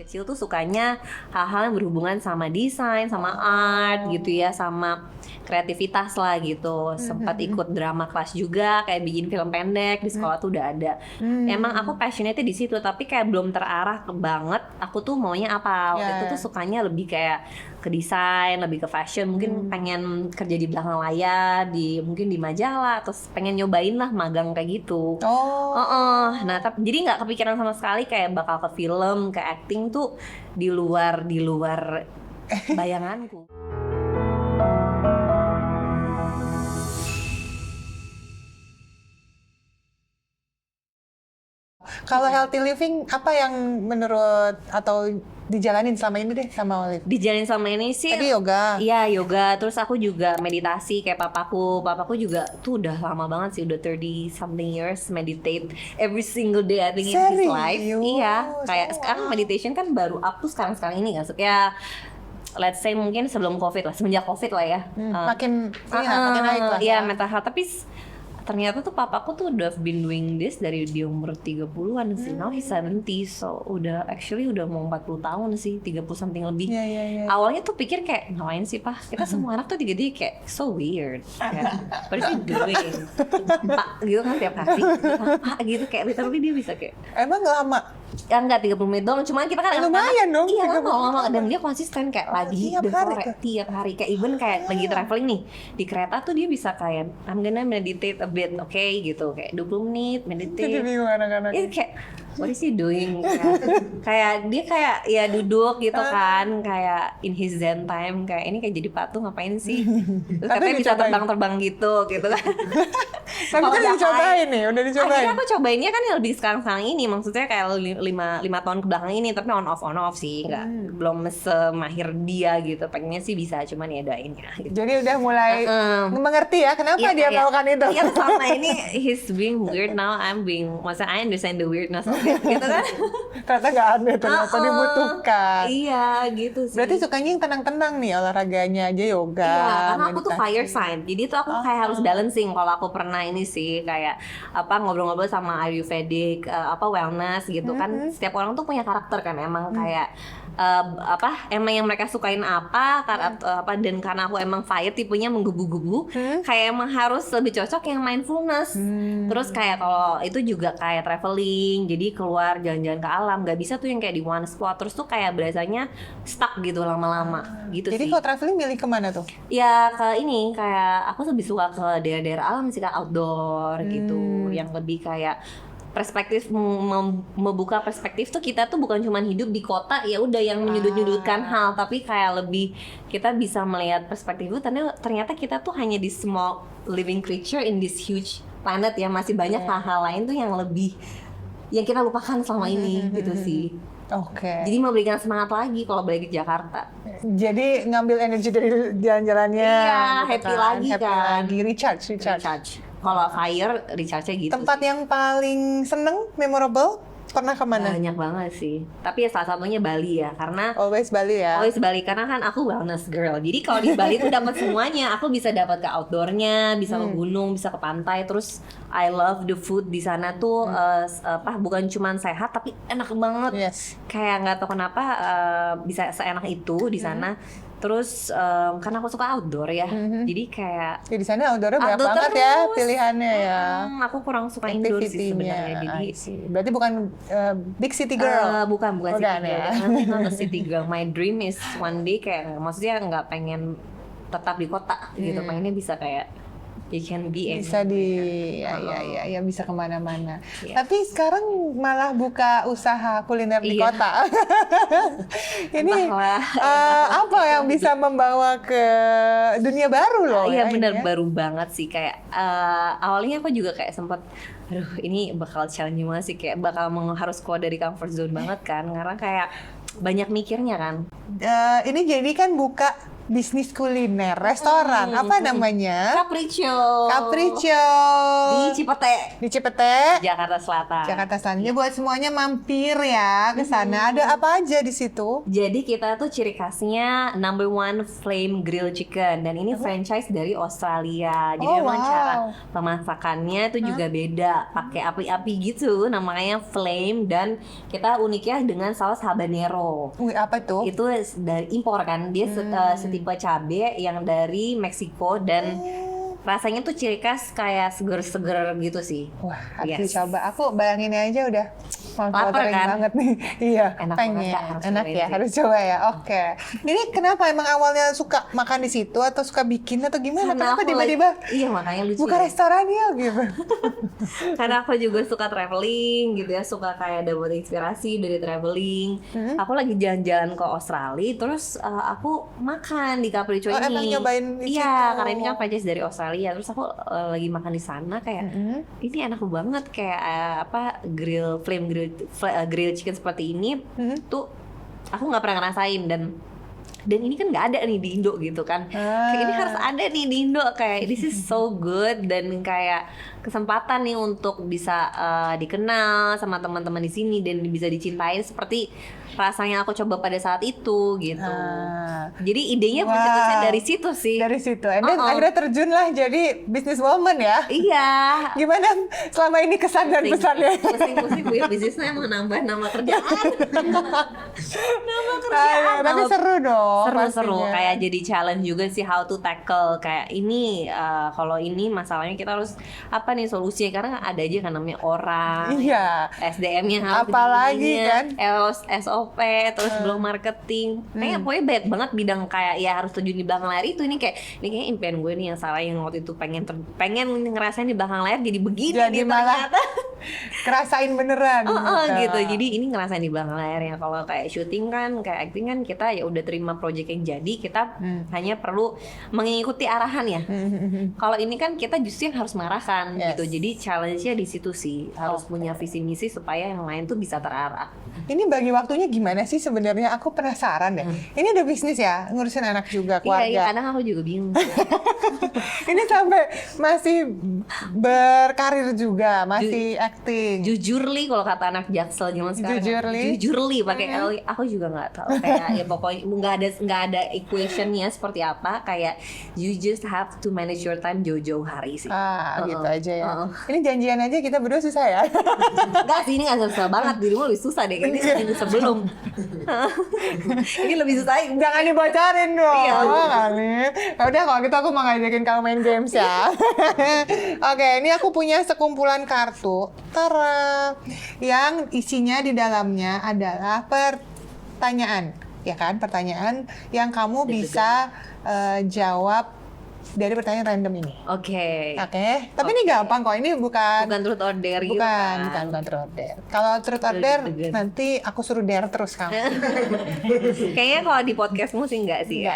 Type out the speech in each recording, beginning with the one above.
kecil tuh sukanya hal-hal yang berhubungan sama desain, sama art gitu ya, sama kreativitas lah gitu. Sempat ikut drama kelas juga, kayak bikin film pendek di sekolah tuh udah ada. Emang aku passionate di situ, tapi kayak belum terarah banget. Aku tuh maunya apa? Waktu itu tuh sukanya lebih kayak ke desain, lebih ke fashion. Mungkin pengen kerja di belakang layar, mungkin di majalah, terus pengen nyobain lah magang kayak gitu. Nah, jadi nggak kepikiran sama sekali kayak bakal ke film, ke acting tuh di luar bayanganku. Kalau healthy living, apa yang menurut atau dijalanin selama ini deh sama Olive? Dijalanin sama ini sih tadi yoga. Iya, yoga. Terus aku juga meditasi kayak papaku juga tuh udah lama banget sih, udah 30 something years meditate every single day I think in his life. Iya, kayak sekarang meditation kan baru up tuh sekarang ini kan. Ya let's say mungkin sebelum COVID lah, semenjak COVID lah ya. Makin naik lah. Iya, mental health. Tapi ternyata tuh papaku tuh udah been doing this dari dia umur 30-an sih. Now he's 70, so udah mau 40 tahun sih, 30 something lebih. Awalnya tuh pikir kayak, ngapain sih Pak? Kita semua anak tuh tiga-tiga kayak so weird. Kayak, what is he doing? Pak gitu kan tiap hari. Pak gitu kayak literally dia bisa kayak. Emang lama? Ya enggak 30 menit doang, cuman kita kan lumayan dong. Iya, lama dan dia konsisten kayak lagi tiap hari kayak even kayak lagi traveling nih di kereta tuh dia bisa kayak I'm gonna meditate a bit, okay gitu, kayak 20 menit meditate. Jadi bingung anak-anak. Itu kayak what is he doing? Kayak dia kayak ya duduk gitu kan, kayak in his zen time, kayak ini kayak jadi patung ngapain sih? Terus katanya bisa terbang gitu kan. Tapi kan dicobain nih, udah dicobain. Akhirnya aku cobainnya kan yang lebih sekarang ini, maksudnya kayak 5 tahun ke belakang ini, tapi on off sih, belum semahir dia gitu. Pengennya sih bisa, cuman ya doain ya. Gitu. Jadi udah mulai mengerti ya kenapa dia melakukan itu. Iya, selama ini he's being weird, now maksudnya I understand the weirdness of it, gitu kan. Ternyata gak aneh, ternyata dibutuhkan. Iya, gitu sih. Berarti sukanya yang tenang-tenang nih, olahraganya aja yoga. Iya, karena aku tuh fire sign, jadi tuh aku kayak harus balancing. Kalau aku pernah ini sih kayak ngobrol-ngobrol sama Ayurvedic wellness gitu kan. Setiap orang tuh punya karakter kan, emang kayak emang yang mereka sukain dan karena aku emang fire tipenya menggebu-gebu, kayak emang harus lebih cocok yang mindfulness. Terus kayak kalau itu juga kayak traveling, jadi keluar jalan-jalan ke alam, nggak bisa tuh yang kayak di one spot terus tuh kayak berasanya stuck gitu lama-lama gitu. Jadi sih. kalau traveling milih kemana tuh? Ya ke ini, kayak aku lebih suka ke daerah-daerah alam sih, kayak outdoor gitu, yang lebih kayak perspektif, membuka perspektif tuh. Kita tuh bukan cuma hidup di kota ya udah yang menyudut-nyudutkan hal, tapi kayak lebih kita bisa melihat perspektif itu. Ternyata kita tuh hanya di small living creature in this huge planet ya, masih banyak hal-hal lain tuh yang lebih yang kita lupakan selama ini gitu sih. Oke. Jadi memberikan semangat lagi kalau balik ke Jakarta. Jadi ngambil energi dari jalan-jalannya. Iya, gitu happy lagi kan. Recharge. Kalau fire, recharge-nya gitu. Tempat sih. yang paling seneng, memorable, pernah kemana? Banyak banget sih. Tapi ya salah satunya Bali ya, karena Always Bali ya. Always Bali, karena kan aku wellness girl. Jadi kalau di Bali tuh dapat semuanya. Aku bisa dapat ke outdoornya, bisa ke gunung, bisa ke pantai. Terus I love the food di sana tuh bukan cuma sehat tapi enak banget. Yes. Kayak nggak tahu kenapa bisa seenak itu di sana. Terus karena aku suka outdoor ya, jadi kayak di sana outdoornya banyak outdoor banget terus. Ya pilihannya ya. Aku kurang suka indoor sih sebenarnya. Jadi berarti bukan big city girl. Bukan city girl. Ya. I'm not a city girl. My dream is one day kayak, maksudnya nggak pengen tetap di kota gitu, pengennya bisa kayak you can be bisa ya bisa kemana-mana. Tapi sekarang malah buka usaha kuliner di kota. Ini apa yang bisa membawa ke dunia baru loh? Iya benar, baru banget sih. Kayak awalnya aku juga kayak sempat, aduh ini bakal challenge banget sih, kayak bakal harus keluar dari comfort zone banget kan, karena kayak banyak mikirnya kan. Ini jadi kan buka bisnis kuliner, restoran, apa namanya? Capriccio. Capriccio. Di Cipete. Di Cipete, Jakarta Selatan. Jakarta Selatan. Jadi buat semuanya mampir ya ke sana. Ada apa aja di situ? Jadi kita tuh ciri khasnya number one flame grilled chicken, dan ini franchise dari Australia. Jadi Oh, memang wow. cara pemasakannya itu juga beda, pakai api-api gitu, namanya flame, dan kita uniknya dengan saus habanero. Wih, apa tuh? Itu dari impor kan, dia setipe cabe yang dari Meksiko, dan rasanya tuh ciri khas kayak seger-seger gitu sih. Wah, harus Yes. dicoba. Aku bayanginnya aja udah Lapar watering kan? banget nih. Iya, Enak pengen. banget, Kak. Harus Enak cobain ya, sih. harus coba ya. Oke. Jadi kenapa emang awalnya suka makan di situ atau suka bikin atau gimana? Karena Kenapa aku tiba-tiba iya, makanya lucu buka ya. restoran ya gitu? Karena aku juga suka traveling gitu ya, suka kayak dapat inspirasi dari traveling. Aku lagi jalan-jalan ke Australia, terus aku makan di Capriccio Oh, ini. emang nyobain di Iya, situ? karena ini kan franchise dari Australia. Terus aku lagi makan di sana kayak ini enak banget, kayak grill chicken seperti ini tuh aku nggak pernah ngerasain, dan ini kan nggak ada nih di Indo gitu kan. Kayak ini harus ada nih di Indo, kayak this is so good, dan kayak kesempatan nih untuk bisa dikenal sama teman-teman di sini dan bisa dicintain seperti rasanya aku coba pada saat itu gitu. Jadi idenya Wow. pencetusnya dari situ sih. Dari situ. And then akhirnya terjun lah jadi business woman ya. Iya. Gimana selama ini kesan dan pesannya? Pusing-pusing punya bisnisnya emang nambah nama kerjaan. Nama Ah, tapi seru dong. Seru-seru, pastinya. kayak jadi challenge juga sih how to tackle kayak ini. Kalau ini masalahnya kita harus apa nih solusinya, karena ada aja kan namanya orang, Iya. SDM-nya harus Apalagi begininya, kan? SOP, terus belum marketing. Kayaknya pokoknya banyak banget bidang kayak ya harus terjun di belakang layar itu. Ini kayaknya impian gue nih yang salah, yang waktu itu pengen ngerasain di belakang layar jadi begini Jadi nih malah ternyata. Kerasain beneran. Gitu. Jadi ini ngerasain di belakang layarnya. Kalau kayak syuting kan, kayak acting kan, kita ya udah terima project yang jadi, kita hanya perlu mengikuti arahan ya. Kalau ini kan kita justru yang harus mengarahkan Yes. gitu. Jadi challenge-nya di situ sih. Harus punya visi misi supaya yang lain tuh bisa terarah. Ini bagi waktunya gimana sih sebenarnya? Aku penasaran deh. Ini ada bisnis ya, ngurusin anak juga, keluarga. Iya, kadang aku juga bingung. Ini sampai masih berkarir juga, masih acting. Jujurly kalau kata anak Jaksel zaman sekarang. Jujurly? Pakai L. Aku juga nggak tahu, kayak ya pokoknya nggak ada equationnya seperti apa, kayak you just have to manage your time jauh-jauh hari sih. Gitu aja ya. Ini janjian aja kita berdua susah ya. Enggak sih, ini nggak susah banget, dirimu lebih susah deh, ini seminggu sebelum. Ini lebih susah. Jangan dibocorin dong. Iya. Kali. Ya udah kalau gitu aku mau ngajakin kamu main games ya. Oke, ini aku punya sekumpulan kartu. Tara. Yang isinya di dalamnya adalah pertanyaan, ya kan? Pertanyaan yang kamu bisa jawab dari pertanyaan random ini. Oke. Oke, tapi ini gampang kok. Ini bukan Truth or dare gitu bukan kan. truth or dare. Kalau truth or dare Deg-degan. nanti aku suruh dare terus kamu. Kayaknya kalau di podcastmu sih enggak sih ya.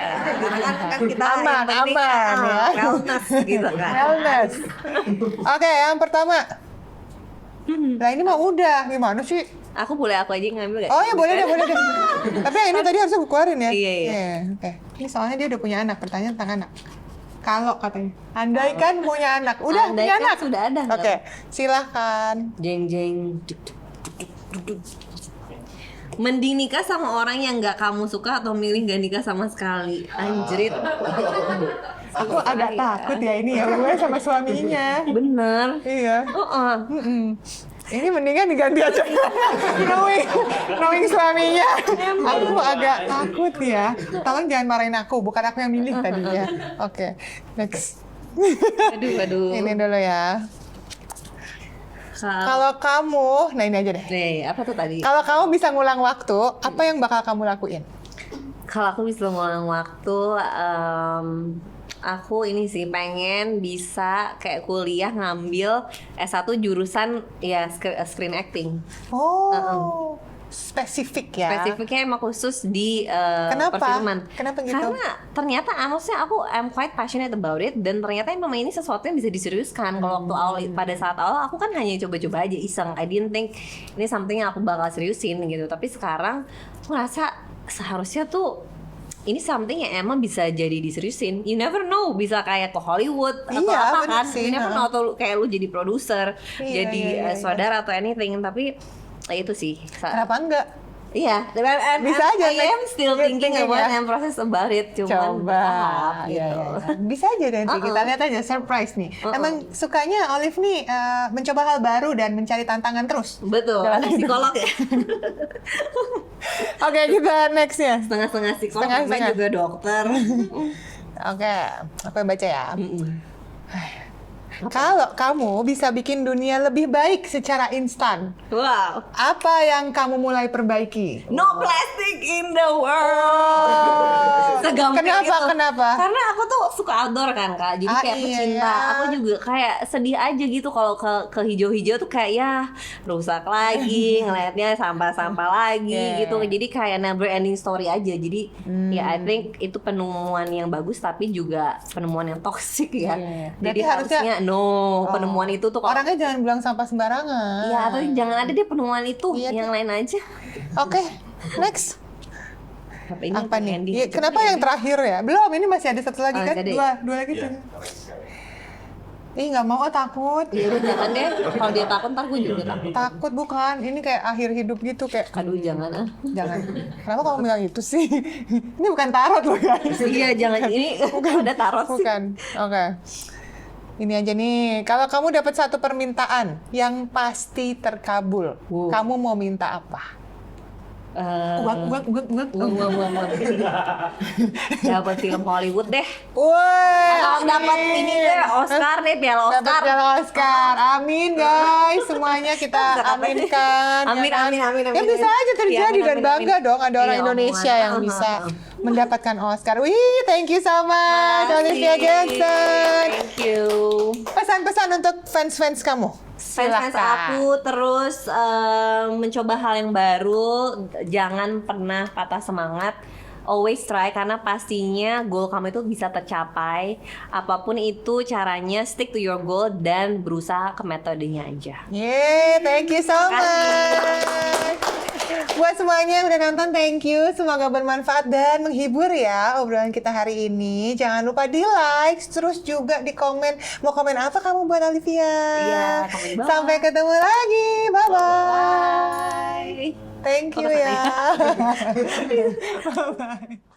Kan kita Aman, yang penting, aman, ya. wellness gitu kan. Wellness. Oke, yang pertama. Nah ini mah udah, gimana sih? Aku aja ngambil gak? Oh ya boleh deh, boleh deh. Tapi yang ini tadi harus aku keluarin ya. Iya. Oke. Ini soalnya dia udah punya anak. Pertanyaan tentang anak. Kalau katanya, andai kan punya anak, udah Andai punya kan anak. sudah ada. Oke, silahkan. Jeng jeng. Duk, duk, duk, duk. Mending nikah sama orang yang nggak kamu suka atau milih gak nikah sama sekali? Anjrit. Aku agak takut ya ini ya, gue sama suaminya. Bener. Iya. Oh, Ini mendingan diganti aja. knowing suaminya. Aku agak takut ya. Tolong jangan marahin aku, bukan aku yang milih tadinya. Oke, next. aduh. Ini dulu ya. Kalau kamu, nah ini aja deh. Nih, apa tuh tadi? Kalau kamu bisa ngulang waktu, apa yang bakal kamu lakuin? Kalau aku bisa ngulang waktu, aku ini sih pengen bisa kayak kuliah ngambil S1 jurusan ya screen acting. Oh, spesifik ya. Spesifiknya emang khusus di Kenapa? perfilman. Kenapa gitu? Karena ternyata maksudnya aku I'm quite passionate about it, dan ternyata memang ini sesuatu yang bisa diseriuskan. Kalau waktu awal, pada saat awal aku kan hanya coba-coba aja iseng. I didn't think ini something yang aku bakal seriusin gitu. Tapi sekarang aku ngerasa seharusnya tuh ini something yang emang bisa jadi diseriusin. You never know, bisa kayak ke Hollywood atau Iya, apa bener kan. sih, You never know, atau kayak lu jadi produser, Iya, jadi iya, iya. saudara atau anything. Tapi itu sih. Kenapa enggak? Iya, Bisa aja, I am still thinking about ya. and process about it, cuman Coba, tahap ya, gitu. ya. Bisa aja nanti kita lihat aja, surprise nih. Emang sukanya Olive nih mencoba hal baru dan mencari tantangan terus. Betul, Jalan psikolog ya. Oke, kita next ya. Setengah-setengah psikolog, Setengah-setengah. namanya juga dokter. Oke, aku yang baca ya. Kalau kamu bisa bikin dunia lebih baik secara instan, Wow, apa yang kamu mulai perbaiki? no plastic in the world. Segampang Kenapa? itu. Kenapa? Karena aku tuh suka outdoor kan Kak, jadi kayak Iya, pecinta. ya. Aku juga kayak sedih aja gitu kalau ke hijau-hijau tuh kayak ya rusak lagi, ngelihatnya sampah-sampah lagi Yeah. gitu. Jadi kayak never ending story aja. Jadi ya I think itu penemuan yang bagus tapi juga penemuan yang toksik ya. Iya. Jadi Berarti harusnya- harusnya penemuan itu tuh kalau Orangnya jangan buang sampah sembarangan. ya atau jangan ada deh penemuan itu, Iya, yang lain aja. Oke, next. Ini Apa nih? ending. Iya, kenapa yang terakhir ya? Belum, ini masih ada satu lagi Oh, kan? masih ada Dua lagi tuh. Ih, nggak mau, takut. Ya udah jangan deh. Kalau dia takut ntar gue juga takut. Takut bukan, ini kayak akhir hidup gitu kayak. Aduh jangan ah. Jangan. Kenapa kamu bilang itu sih? Ini bukan tarot loh guys. Iya jangan ini ada tarot sih. Bukan. Oke. Ini aja nih, kalau kamu dapat satu permintaan yang pasti terkabul, Wow. kamu mau minta apa? Uang. Dapat film Hollywood deh. Woi, Atau dapat ini deh Oscar deh, piala dapat Oscar. piala Oscar. Amin guys, semuanya kita aminkan. Amin, ya kan? amin, amin, Ya amin, bisa amin. aja terjadi Iya, dan amin, bangga amin. dong ada orang Iya, Indonesia omongan. yang bisa mendapatkan Oscar. Wih, thank you so much, Olivia Jackson. Thank you. Pesan-pesan untuk fans-fans kamu. Fans-fans Silakan. aku terus mencoba hal yang baru, jangan pernah patah semangat. Always try, karena pastinya goal kamu itu bisa tercapai. Apapun itu caranya, stick to your goal dan berusaha ke metodenya aja. Yeay, thank you so Makasih. much. Buat semuanya yang udah nonton, thank you. Semoga bermanfaat dan menghibur ya obrolan kita hari ini. Jangan lupa di like, terus juga di komen. Mau komen apa kamu buat Olivia? Iya, komen di bawah. Sampai ketemu lagi. Bye-bye. Bye. Thank you Foto ya. Bye-bye.